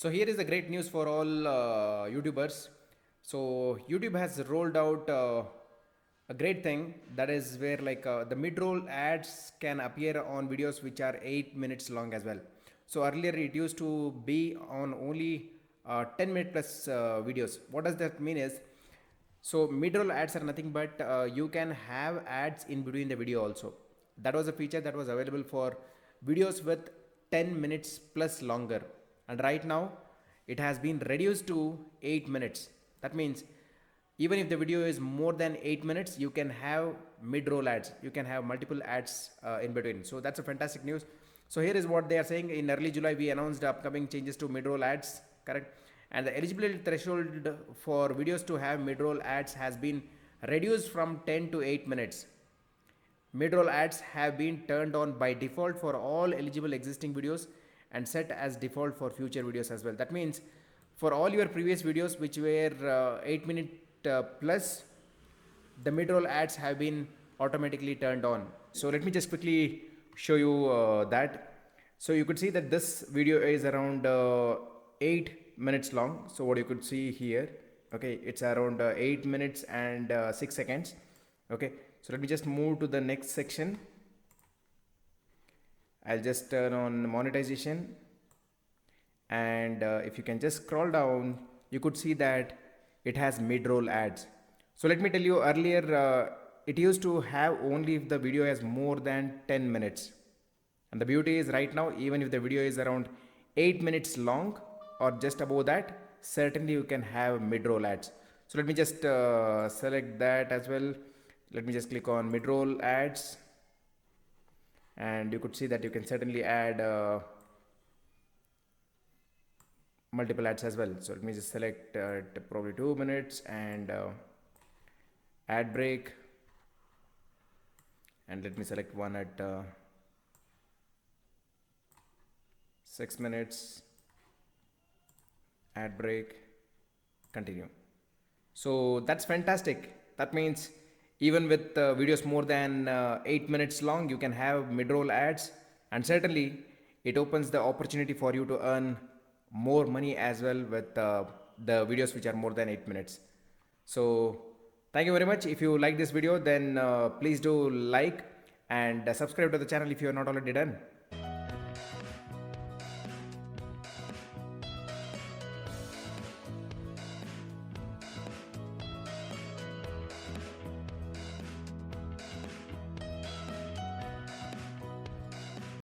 So here is the great news for all YouTubers. So YouTube has rolled out a great thing, that is where the mid-roll ads can appear on videos which are 8 minutes long as well. So earlier it used to be on only 10 minute plus videos. What does that mean is, so mid-roll ads are nothing but you can have ads in between the video also. That was a feature that was available for videos with 10 minutes plus longer, and right now it has been reduced to 8 minutes. That means even if the video is more than 8 minutes, you can have mid-roll ads, you can have multiple ads in between. So that's a fantastic news. So here is what they are saying: in early July we announced upcoming changes to mid-roll ads, correct? And the eligibility threshold for videos to have mid-roll ads has been reduced from 10 to 8 minutes. Mid-roll ads have been turned on by default for all eligible existing videos and set as default for future videos as well. That means for all your previous videos which were 8 minute plus, the mid-roll ads have been automatically turned on. So let me just quickly show you that. So you could see that this video is around 8 minutes long. So what you could see here, okay, it's around 8 minutes and 6 seconds. Okay, so let me just move to the next section. I'll just turn on monetization, and if you can just scroll down, you could see that it has mid-roll ads. So let me tell you, earlier it used to have only if the video has more than 10 minutes. And the beauty is right now, even if the video is around 8 minutes long or just above that, certainly you can have mid-roll ads. So let me just select that as well. Let me just click on mid-roll ads, and you could see that you can certainly add multiple ads as well. So let me just select probably 2 minutes and ad break, and let me select one at 6 minutes, ad break, continue. So that's fantastic. That means even with videos more than 8 minutes long, you can have mid-roll ads, and certainly it opens the opportunity for you to earn more money as well with the videos which are more than 8 minutes. So thank you very much. If you like this video, then please do like and subscribe to the channel if you are not already done.